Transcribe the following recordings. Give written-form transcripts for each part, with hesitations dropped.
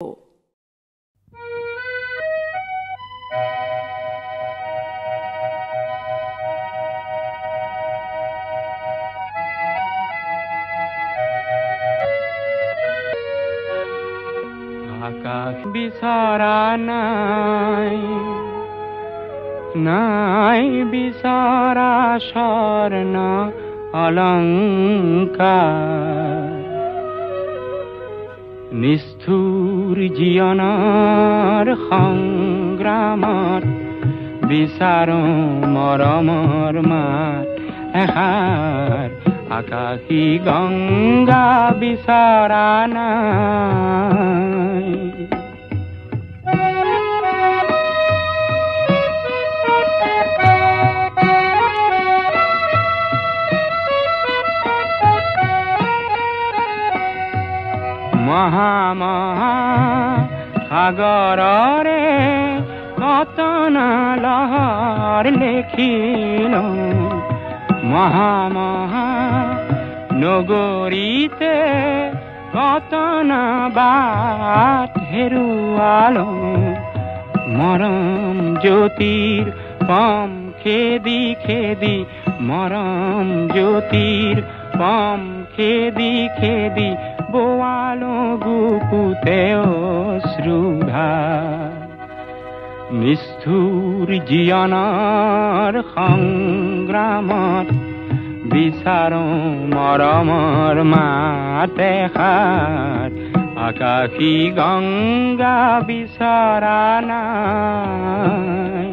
আকাশ বিচৰা নাই, নাই বিচৰা স্বৰ্ণ অলংকাৰ, নিষ্ঠুৰ জীৱনৰ সংগ্ৰামত বিচাৰো মৰমৰ মাত এষাৰ। আকাশী গংগা বিচৰা নাই, মহা মহা সাগৰৰে কতনা লহৰ লেখিলো, মহা মহা নগৰীতে কতনা বাট হেৰুৱালো, মৰম জ্যোতিৰ পম খেদি খেদি, মৰম জ্যোতিৰ পম খেদি খেদি বোৱালো গুপুতে অশ্ৰুধাৰ। নিষ্ঠুৰ জীৱনৰ সংগ্ৰামত বিচাৰো মৰমৰ মাত এষাৰ। আকাশী গংগা বিচৰা নাই,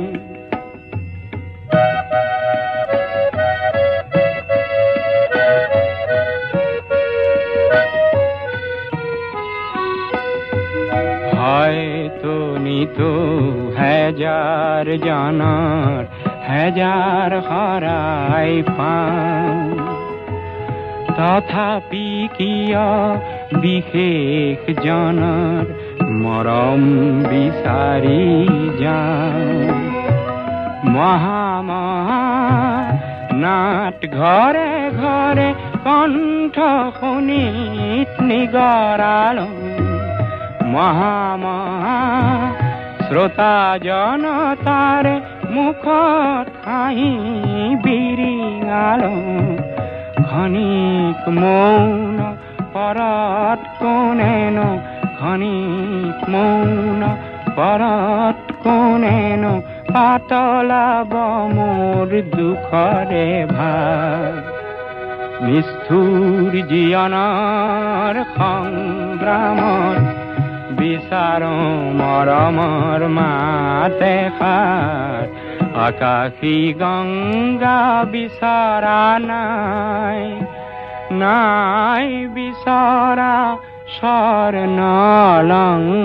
হয়তো নিতো হাজাৰ জনৰ হাজাৰ হৰাই পাওঁ, তথাপি কিয় বিশেষ জনৰ মৰম বিচাৰি যাওঁ। মহা মহা নাট ঘৰে ঘৰে কণ্ঠ শুনিত নিগৰালো, মহা মহা শ্ৰোতা জনতাৰে মুখত হাঁহি বিৰিঙালো, ক্ষণিক মৌন পৰত কোনেনো, ক্ষণিক মৌন পৰত কোনেনো পাতলাব মোৰ দুখৰে ভাগ। নিষ্ঠুৰ জীৱনৰ সংগ্ৰামত বিচাৰো মৰমৰ মাত এষাৰ। আকাশী গংগা বিচৰা নাই, নাই বিচৰা স্বৰ্ণ অলংকাৰ।